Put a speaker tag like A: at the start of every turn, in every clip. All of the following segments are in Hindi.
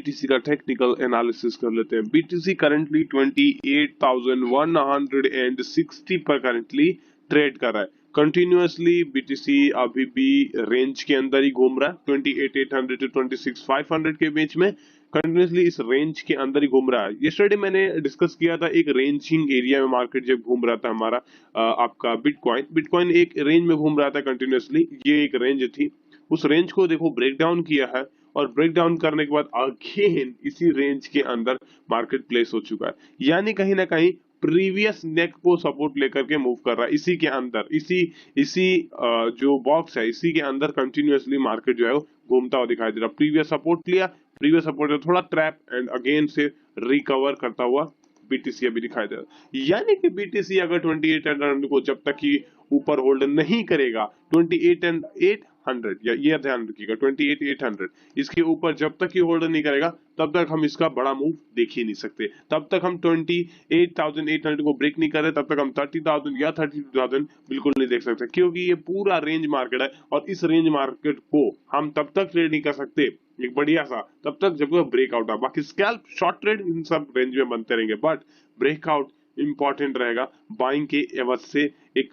A: बीटीसी का टेक्निकल एनालिसिस कर लेते हैं। बीटीसी करंटली 28,160 पर करंटली ट्रेड कर रहा है। कंटिन्यूअसली बीटीसी अभी भी रेंज के अंदर ही घूम रहा है, 28,800 टू 26,500 के बीच में कंटिन्यूअसली इस रेंज के अंदर ही घूम रहा है। यस्टरडे मैंने डिस्कस किया था एक रेंजिंग एरिया में मार्केट जब घूम रहा था हमारा आपका बिटकॉइन एक रेंज में घूम रहा था कंटिन्यूअसली, ये एक रेंज थी। उस रेंज को देखो ब्रेक डाउन किया है और ब्रेक डाउन करने के बाद अगेन इसी रेंज के अंदर मार्केट प्लेस हो चुका है, यानी कहीं ना कहीं प्रीवियस नेक को सपोर्ट लेकर के मूव कर रहा है। इसी के अंदर इसी जो बॉक्स है इसी के अंदर कंटिन्यूअसली मार्केट जो है वो घूमता हुआ दिखाई दे रहा है। प्रीवियस सपोर्ट लिया, प्रीवियस सपोर्ट थोड़ा ट्रैप एंड अगेन से रिकवर करता हुआ बीटीसी अभी दिखाई दे रहा है। यानी कि बीटीसी अगर 28,800 को जब तक ही ऊपर होल्ड नहीं करेगा, 28,800 या ये ध्यान रखिएगा 28,800 इसके ऊपर जब तक ही होल्ड नहीं करेगा तब तक हम इसका बड़ा मूव देख ही नहीं सकते। तब तक हम 28,800 को ब्रेक नहीं कर रहे, तब तक हम 30,000 या 32,000 बिल्कुल नहीं देख सकते, क्योंकि ये पूरा रेंज मार्केट है और इस रेंज मार्केट को हम तब तक ट्रेड नहीं कर सकते एक बढ़िया सा तब तक जब वो ब्रेकआउट आ। बाकी स्कैल्प शॉर्ट ट्रेड इन सब रेंज में बनते रहेंगे, बट ब्रेकआउट इंपॉर्टेंट रहेगा बाइंग के एवज से, एक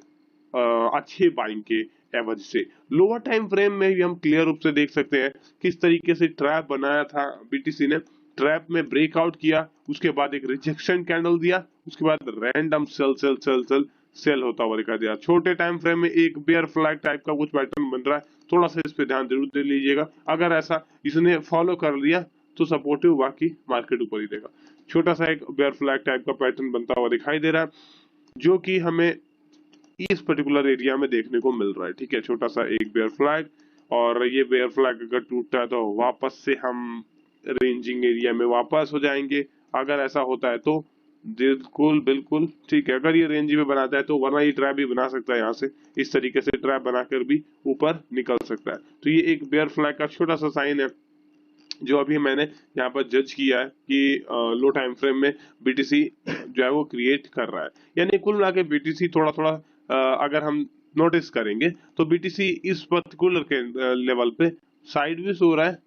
A: अच्छे बाइंग के एवज से। लोअर टाइम फ्रेम में भी हम क्लियर रूप से देख सकते हैं किस तरीके से ट्रैप बनाया था बीटीसी ने। ट्रैप में ब्रेकआउट किया, उसके बाद एक रिजेक्शन कैंडल दिया, उसके बाद random cell cell cell cell cell होता हुआ दिखाई दिया। छोटे टाइम फ्रेम में एक बेयर फ्लैग टाइप का कुछ पैटर्न बन रहा है, थोड़ा सा इस पे ध्यान जरूर दे लीजिएगा। अगर ऐसा इसने फॉलो कर लिया तो सपोर्टिव, बाकी मार्केट ऊपर ही देगा। छोटा सा एक बेयर फ्लैग टाइप का पैटर्न बनता हुआ दिखाई दे रहा है, जो कि हमें इस पर्टिकुलर एरिया में देखने को मिल रहा है। ठीक है, छोटा सा एक बेयर फ्लैग, और ये बेयर फ्लैग अगर टूटता है तो वापस से हम रेंजिंग एरिया में वापस हो जाएंगे। अगर ऐसा होता है तो बिल्कुल बिल्कुल ठीक है, अगर ये रेंज में बनाता है तो, वरना ये ट्रैप भी बना सकता है, यहाँ से इस तरीके से ट्रैप बनाकर भी ऊपर निकल सकता है। तो ये एक बेयर फ्लैग का छोटा सा साइन है जो अभी मैंने यहाँ पर जज किया है कि लो टाइम फ्रेम में बीटीसी जो है वो क्रिएट कर रहा है। यानी कुल मिला के बीटीसी थोड़ा थोड़ा अगर हम नोटिस करेंगे तो बीटीसी इस पर्टिकुलर के लेवल पे साइडवेज हो रहा है,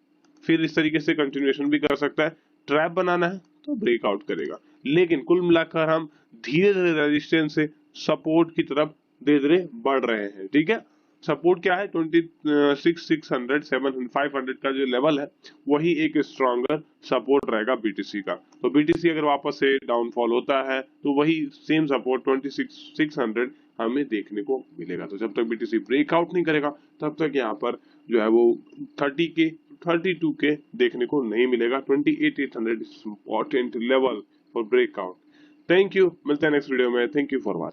A: फिर इस तरीके से कंटिन्यूएशन भी कर सकता है। ट्रैप बनाना है तो ब्रेकआउट करेगा, लेकिन कुल मिलाकर हम धीरे धीरे रेजिस्टेंस से सपोर्ट की तरफ धीरे धीरे बढ़ रहे हैं। ठीक है, सपोर्ट क्या है 26,600 7,500 का जो लेवल है वही एक स्ट्रॉन्गर सपोर्ट रहेगा बीटीसी का। तो बीटीसी अगर वापस से डाउनफॉल होता है तो वही सेम सपोर्ट 26,600 हमें देखने को मिलेगा। तो जब तक बीटीसी ब्रेकआउट नहीं करेगा तब तक यहाँ पर जो है वो 32 के देखने को नहीं मिलेगा। 28,800 is important level for breakout. Thank you, मिलते हैं नेक्स्ट वीडियो में। Thank you for watching.